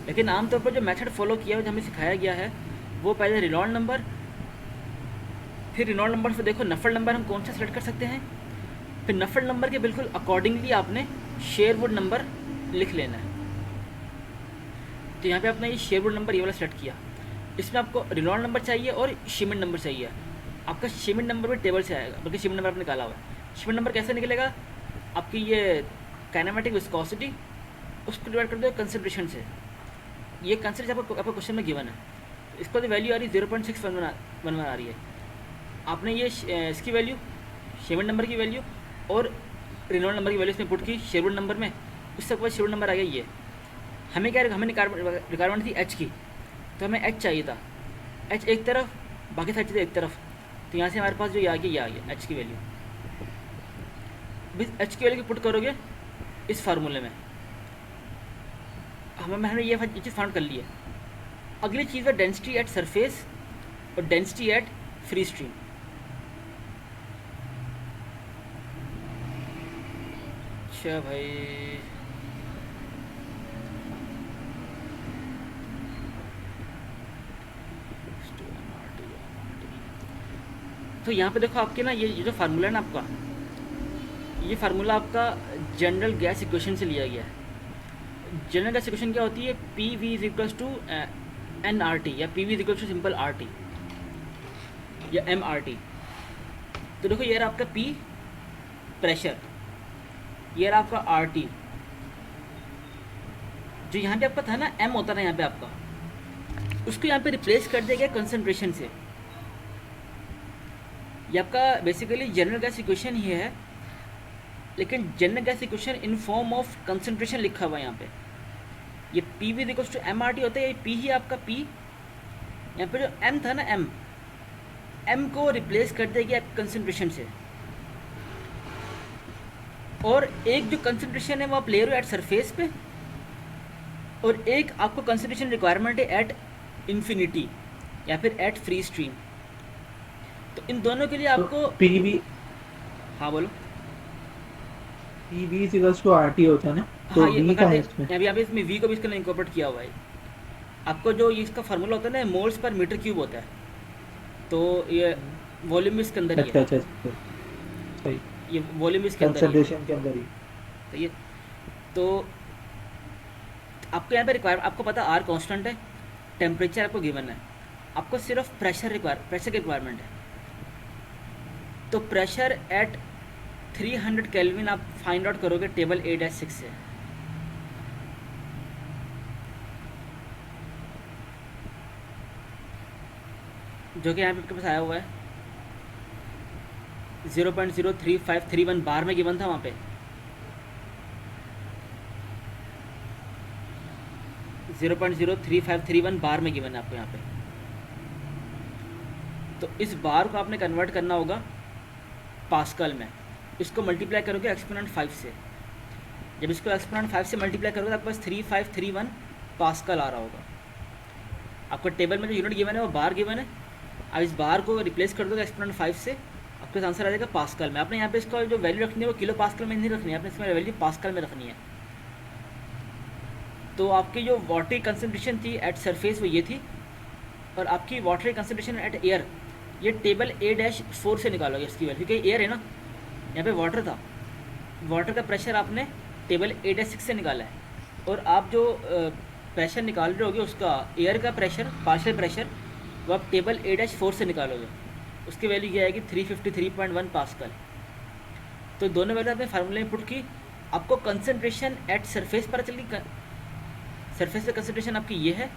लेकिन आमतौर पर जो मेथड फॉलो किया जो हमें सिखाया गया है वो पहले रिनॉल्ड नंबर, फिर रिनॉल्ड नंबर से देखो नफल नंबर हम कौन सा सेलेक्ट कर सकते हैं, फिर नफल नंबर के बिल्कुल अकॉर्डिंगली आपने शेयरवुड नंबर लिख लेना है। तो यहाँ पे आपने ये शेयरवुड नंबर ये वाला सेलेक्ट किया, इसमें आपको रिनॉल्ड नंबर चाहिए और शिमिट नंबर चाहिए। आपका शिमिट नंबर भी टेबल से आएगा, बल्कि शिमिट नंबर आपने निकाला हुआ है। शिमिट नंबर कैसे निकलेगा, आपकी ये काइनेमेटिक विस्कोसिटी उसको डिवाइड कर दो कंसंट्रेशन से। ये कंसंट्रेशन आपको क्वेश्चन में गिवन है, इसको तो वैल्यू आ रही है 0.611 आ रही है। आपने ये इसकी वैल्यू शेयरवुड नंबर की वैल्यू और रिनॉल्ड नंबर की वैल्यू इसमें पुट की शेयरवुड नंबर में, उससे बाद शेयरवुड नंबर आ गया ये। हमें क्या हमें रिक्वायरमेंट थी एच की, तो हमें एच चाहिए था, एच एक तरफ बाकी सारी चीज़ें एक तरफ। तो यहाँ से हमारे पास जो ये आ गया एच की वैल्यू। एच की वैल्यू पुट करोगे इस फार्मूले में, हमने ये चीज़ फाउंड कर ली है। अगली चीज़ है डेंसिटी एट सरफेस और डेंसिटी एट फ्री स्ट्रीम। अच्छा भाई, तो यहाँ पे देखो आपके ना ये जो फार्मूला है ना आपका, ये फार्मूला आपका जनरल गैस इक्वेशन से लिया गया है। जनरल गैस इक्वेशन क्या होती है, P V is equals to N R T, या P V is equals to simple R T या एम आर टी। तो देखो ये रहा आपका पी प्रेशर, ये रहा आपका आर टी। जो यहाँ पे आपका था ना एम होता ना यहाँ पे आपका, उसको यहाँ पे रिप्लेस कर दिया गया कंसंट्रेशन से। ये आपका बेसिकली जनरल गैस इक्वेशन ही है, लेकिन general gas equation in form of concentration लिखा हुआ है यहाँ पे। ये P V equals to M R T होता है, ये पी ही आपका पी, यहाँ पे जो एम था ना एम को रिप्लेस कर दिया गया कंसंट्रेशन से। और एक जो कंसंट्रेशन है वो आप ले रहे हो एट सरफेस पे, और एक आपको कंसंट्रेशन रिक्वायरमेंट है एट इन्फिनिटी या फिर एट फ्री स्ट्रीम। तो इन दोनों के लिए आपको पी वी, हाँ बोलो। P V equals to R T होता है ना, तो हाँ, ये वी का है इसमें। यहाँ पे इसमें वी को भी इसके इंकॉर्पोरेट किया हुआ है। आपको जो इसका फार्मूला होता है ना मोल्स पर मीटर क्यूब होता है, तो ये वॉल्यूम इसके अंदर ही अच्छा है। अच्छा सही, ये वॉल्यूम इसके अंदर ही है। कंसंट्रेशन के अंदर ही। तो ये तो आपको यहाँ पे रिक्वायर, आपको पता आर कांस्टेंट है, टेम्परेचर आपको गिवन है, आपको सिर्फ प्रेशर की रिक्वायरमेंट है। तो प्रेशर एट 300 केल्विन आप फाइंड आउट करोगे टेबल 8-6 से। जो कि यहाँ पे आपके पास आया हुआ है 0.03531 बार में गिवन था वहाँ पे। 0.03531 बार में गिवन है आपको यहाँ पे। तो इस बार को आपने कन्वर्ट करना होगा पास्कल में, इसको मल्टीप्लाई करोगे एक्सपोनेंट 5 से। जब इसको एक्सपोनेंट 5 से मल्टीप्लाई करोगे तो आपके पास 3531 पास्कल आ रहा होगा। आपको टेबल में जो यूनिट गिवन है वो बार गिवन है, अब इस बार को रिप्लेस कर दोगे एक्सपोनेंट 5 से, आपके पास आंसर आ जाएगा पास्कल में। आपने यहाँ पे इसका जो वैल्यू रखनी है वो किलो पास्कल में नहीं रखनी है, आपने इसमें वैल्यू पास्कल में रखनी है। तो आपकी जो वाटर कंसनट्रेशन थी एट सरफेस वो ये थी, और आपकी वाटर कंसनट्रेशन एट एयर ये टेबल A-4 से निकालोगे इसकी वैल्यू, क्योंकि एयर है ना, यहाँ पे वाटर था, वाटर का प्रेशर आपने टेबल A-6 से निकाला है। और आप जो प्रेशर निकाल रहे होगे उसका एयर का प्रेशर पार्शियल प्रेशर वो आप टेबल A-4 से निकालोगे, उसकी वैल्यू क्या आएगी 353.1 पास्कल। तो दोनों वैल्यू आपने फार्मूले में पुट की, आपको कंसनट्रेशन एट सरफेस पर चली, सरफेस पे कंसनट्रेशन आपकी ये है,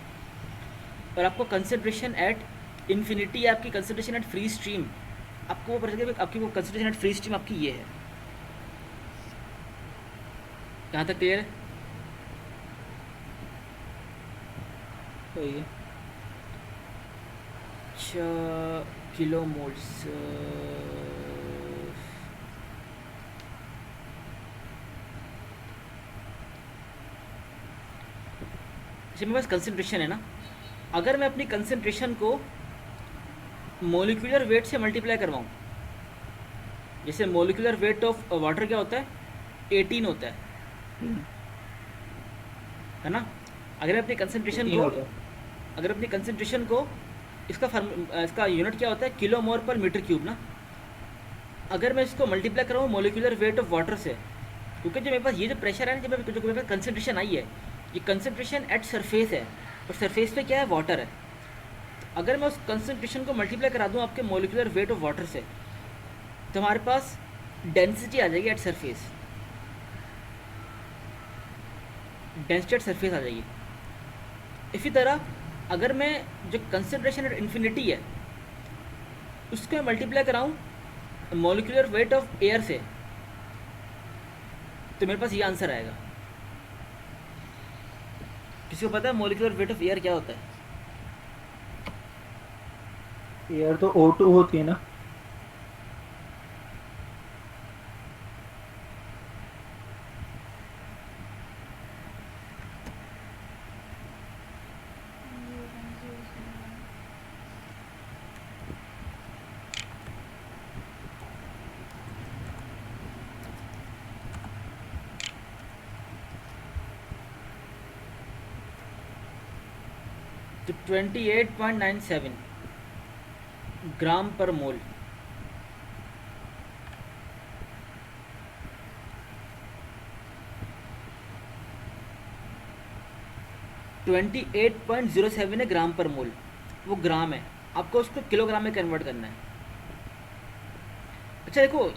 और आपको कंसनट्रेशन एट इन्फिनिटी आपकी कंसनट्रेशन एट फ्री स्ट्रीम, आपको वो पता चलेगा आपकी वो कंसनट्रेशन एट फ्री स्ट्रीम आपकी ये है। कहाँ तक क्लियर है? सही है। अच्छा, किलो मोल्स मेरे पास कंसनट्रेशन है ना, अगर मैं अपनी कंसनट्रेशन को मोलिकुलर वेट से मल्टीप्लाई करवाऊँ, जैसे मोलिकुलर वेट ऑफ वाटर क्या होता है 18 होता है ना, अगर मैं अपनी कंसंट्रेशन 15 को, होता है। अगर अपनी कंसंट्रेशन को, इसका यूनिट क्या होता है, किलो मोल पर मीटर क्यूब ना। अगर मैं इसको मल्टीप्लाई कराऊँ मोलिकुलर वेट ऑफ वाटर से, क्योंकि जो मेरे पास ये जो प्रेशर है ना, जो मेरे पास कंसंट्रेशन आई है, ये कंसंट्रेशन एट सरफेस है, और सरफेस पे क्या है, वाटर है। अगर मैं उस कंसंट्रेशन को मल्टीप्लाई करा दूँ आपके मोलिकुलर वेट ऑफ वाटर से, तो हमारे पास डेंसिटी आ जाएगी at surface, density at surface आ जाएगी। इसी तरह अगर मैं जो कंसंट्रेशन एट इन्फिनिटी है उसको मैं मल्टीप्लाई कराऊँ मोलिकुलर वेट ऑफ एयर से, तो मेरे पास ये आंसर आएगा। किसी को पता है मोलिकुलर वेट ऑफ एयर क्या होता है? एयर तो O2 होती है ना। तो 28.97 ग्राम पर मोल। ट्वेंटी 8.07 है ग्राम पर मोल, वो ग्राम है, आपको उसको किलोग्राम में कन्वर्ट करना है। अच्छा देखो,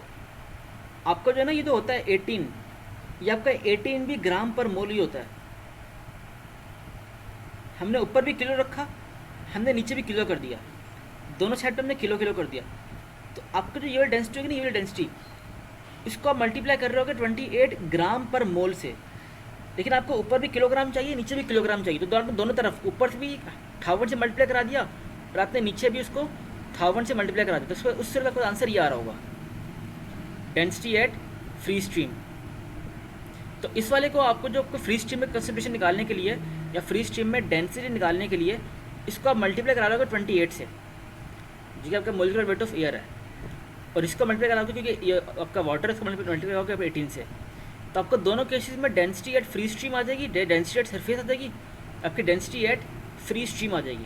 आपका जो है ना ये जो होता है 18, ये आपका 18 भी ग्राम पर मोल ही होता है। हमने ऊपर भी किलो रखा, हमने नीचे भी किलो कर दिया, दोनों साइड पे हमने किलो किलो कर दिया। तो आपका जो ये वाली डेंसिटी होगी ना, ये वाली डेंसिटी, इसको आप मल्टीप्लाई कर रहे होगे 28 ग्राम पर मोल से। लेकिन आपको ऊपर भी किलोग्राम चाहिए, नीचे भी किलोग्राम चाहिए, तो दोनों तरफ ऊपर से भी 1000 से मल्टीप्लाई करा दिया और आपने नीचे भी उसको 1000 से मल्टीप्लाई करा दिया, तो उससे आपका आंसर ये आ रहा होगा, डेंसिटी एट फ्री स्ट्रीम। तो इस वाले को आपको जो आपको फ्री स्ट्रीम में कंसंट्रेशन निकालने के लिए या फ्री स्ट्रीम में डेंसिटी निकालने के लिए, इसको आप मल्टीप्लाई करा लोगे 28 से, जो कि आपका मोलिकुलर वेट ऑफ एयर है, और इसको मल्टीप्लाई करा दो क्योंकि ये आपका वाटर है, इसको मल्टीप्लाई करोगे आप 18 से, तो आपको दोनों केसेस में डेंसिटी एट फ्री स्ट्रीम आ जाएगी, डेंसिटी एट सरफेस आ जाएगी, आपकी डेंसिटी एट फ्री स्ट्रीम आ जाएगी।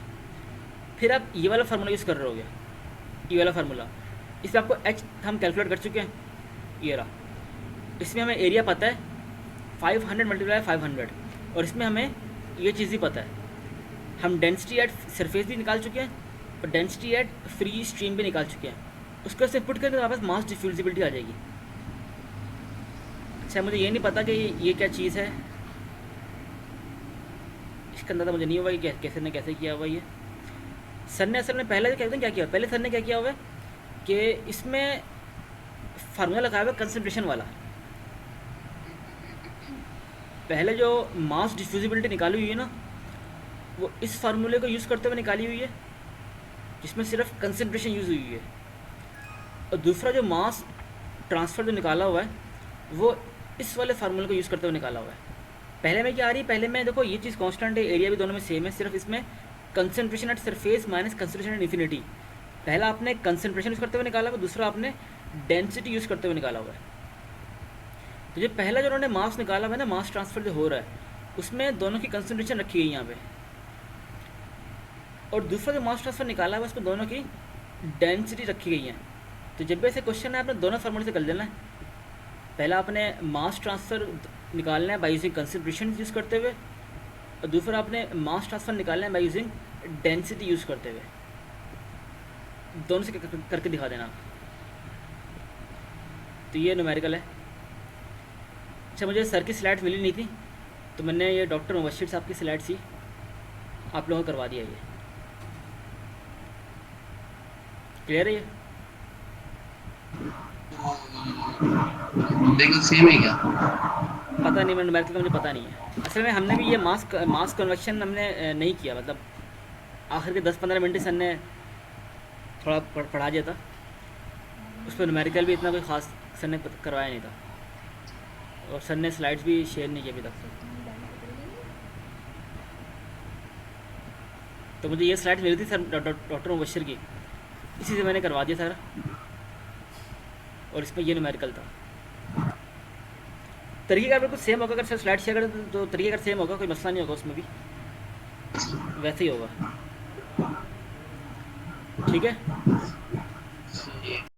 फिर आप ये वाला फार्मूला यूज़ कर रहे होगे, ये वाला फार्मूला, इसमें आपको एच हम कैलकुलेट कर चुके हैं, ये रहा। इसमें हमें एरिया पता है 500 मल्टीप्लाई 500, और इसमें हमें ये चीज़ ही पता है, हम डेंसिटी एट सरफेस भी निकाल चुके हैं और डेंसिटी एट फ्री स्ट्रीम भी निकाल चुके हैं। उसको से पुट करके वापस मास डिफ्यूजिबिलिटी आ जाएगी। अच्छा, मुझे ये नहीं पता कि ये क्या चीज़ है, इसका अंदाज़ा मुझे नहीं हुआ कि कैसे ने कैसे किया हुआ ये। सर ने असल में पहले कहते हैं क्या किया, पहले सर ने क्या किया हुआ है कि इसमें फार्मूला लगाया हुआ है कंसंट्रेशन वाला। पहले जो मास डिफ्यूजिबिलिटी निकाली हुई है ना, वो इस फार्मूले को यूज़ करते हुए निकाली हुई है, जिसमें सिर्फ कंसंट्रेशन यूज़ हुई है। और दूसरा जो मास ट्रांसफ़र जो निकाला हुआ है, वो इस वाले फार्मूले को यूज़ करते हुए निकाला हुआ है। पहले में क्या आ रही है, पहले में देखो ये चीज़ कांस्टेंट है, एरिया भी दोनों में सेम है, सिर्फ इसमें concentration at surface minus concentration at infinity. पहला आपने कंसंट्रेशन यूज़ करते हुए निकाला हुआ, दूसरा आपने डेंसिटी यूज़ करते हुए निकाला हुआ है। तो जो पहला जो उन्होंने मास निकाला हुआ है ना, मास ट्रांसफ़र जो हो रहा है, उसमें दोनों की कंसंट्रेशन रखी गई यहाँ पे, और दूसरा जो मास ट्रांसफ़र निकाला हुआ है उसमें दोनों की डेंसिटी रखी गई है। तो जब भी ऐसे क्वेश्चन है, आपने दोनों फार्मूले से कर लेना है। पहला आपने मास ट्रांसफ़र निकालना है बाई यूजिंग कंसंट्रेशन यूज़ करते हुए, और दूसरा आपने मास ट्रांसफ़र निकालना है बाई यूजिंग डेंसिटी यूज़ करते हुए। दोनों से करके दिखा देना। तो ये न्यूमेरिकल है। अच्छा, मुझे सर की स्लाइड्स मिली नहीं थी, तो मैंने ये डॉक्टर मुबशिर साहब की स्लाइड्स ही आप लोगों को करवा दिया। ये क्लियर है? ये लेकिन सेम है क्या? पता नहीं, मैं न्यूमेरिकल का मुझे पता नहीं है। असल में हमने भी ये मास कन्वर्शन हमने नहीं किया, मतलब आखिर के 10-15 मिनट सर ने थोड़ा पढ़ा दिया था, उस पर न्यूमेरिकल भी इतना कोई ख़ास सर ने करवाया नहीं था, और सर ने स्लाइड्स भी शेयर नहीं किए अभी तक। तो मुझे ये स्लाइड्स मिली थी सर डॉक्टर मुबशिर की, इसी से मैंने करवा दिया सारा, और इसमें ये न्यूमेरिकल था। तरीका बिल्कुल सेम होगा, अगर सर स्लाइड शेयर करें तो तरीका सेम होगा, कोई मसला नहीं होगा उसमें भी। वैसे ही होगा। ठीक है।